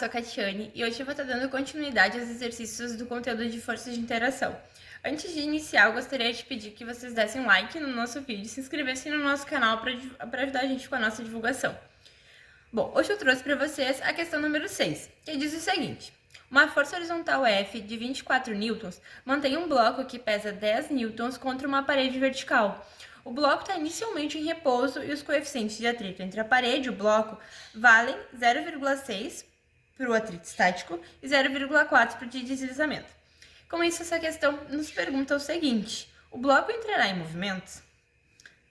sou a Catiane e hoje eu vou estar dando continuidade aos exercícios do conteúdo de força de interação. Antes de iniciar, eu gostaria de pedir que vocês dessem like no nosso vídeo e se inscrevessem no nosso canal para ajudar a gente com a nossa divulgação. Bom, hoje eu trouxe para vocês a questão número 6, que diz o seguinte: uma força horizontal F de 24 newtons mantém um bloco que pesa 10 newtons contra uma parede vertical. O bloco está inicialmente em repouso e os coeficientes de atrito entre a parede e o bloco valem 0,6 para o atrito estático e 0,4 para o de deslizamento. Com isso, essa questão nos pergunta o seguinte: o bloco entrará em movimento?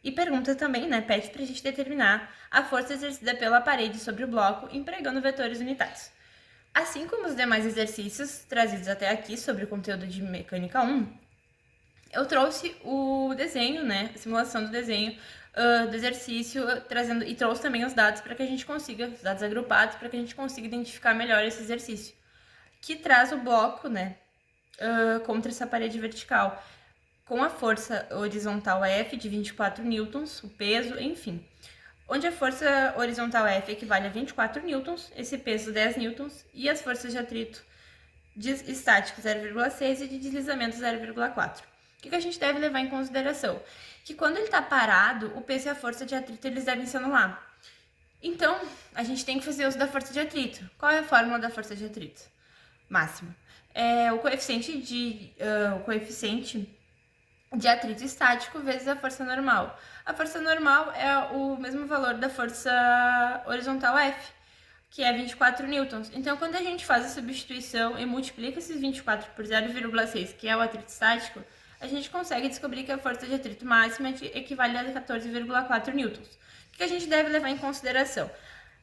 E pergunta também, pede para a gente determinar a força exercida pela parede sobre o bloco empregando vetores unitários. Assim como os demais exercícios trazidos até aqui sobre o conteúdo de Mecânica 1, eu trouxe o desenho, a simulação do desenho do exercício, e trouxe também os dados para que a gente consiga, os dados agrupados, para que a gente consiga identificar melhor esse exercício, que traz o bloco, contra essa parede vertical, com a força horizontal F de 24 newtons, o peso, enfim. Onde a força horizontal F equivale a 24 newtons, esse peso 10 newtons, e as forças de atrito de estático 0,6 e de deslizamento 0,4. O que a gente deve levar em consideração? Que quando ele está parado, o peso e a força de atrito eles devem se anular. Então, a gente tem que fazer uso da força de atrito. Qual é a fórmula da força de atrito? Máxima. É o coeficiente de atrito estático vezes a força normal. A força normal é o mesmo valor da força horizontal F, que é 24 newtons. Então, quando a gente faz a substituição e multiplica esses 24 por 0,6, que é o atrito estático, a gente consegue descobrir que a força de atrito máxima equivale a 14,4 newtons. O que a gente deve levar em consideração?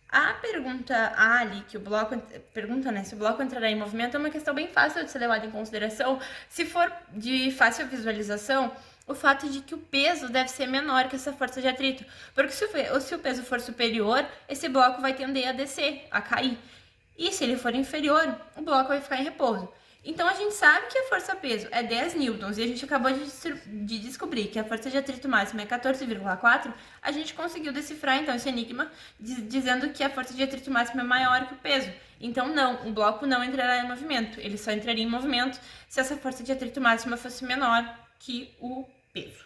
A pergunta A ali, que o bloco pergunta, se o bloco entrará em movimento, é uma questão bem fácil de ser levada em consideração. Se for de fácil visualização, o fato de que o peso deve ser menor que essa força de atrito. Porque se o peso for superior, esse bloco vai tender a descer, a cair. E se ele for inferior, o bloco vai ficar em repouso. Então, a gente sabe que a força-peso é 10 newtons e a gente acabou de descobrir que a força de atrito máxima é 14,4, a gente conseguiu decifrar, então, esse enigma dizendo que a força de atrito máxima é maior que o peso. Então, não, o bloco não entrará em movimento, ele só entraria em movimento se essa força de atrito máxima fosse menor que o peso.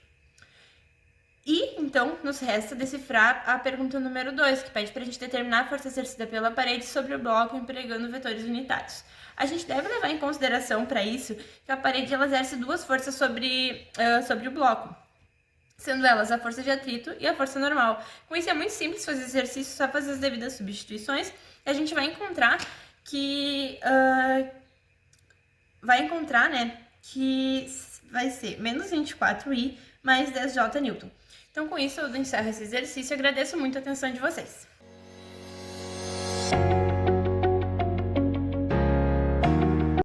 E, então, nos resta decifrar a pergunta número 2, que pede para a gente determinar a força exercida pela parede sobre o bloco empregando vetores unitários. A gente deve levar em consideração para isso que a parede ela exerce duas forças sobre o bloco, sendo elas a força de atrito e a força normal. Com isso é muito simples fazer exercício, só fazer as devidas substituições, e a gente vai encontrar que vai ser menos 24i mais 10j newton. Então, com isso, eu encerro esse exercício e agradeço muito a atenção de vocês.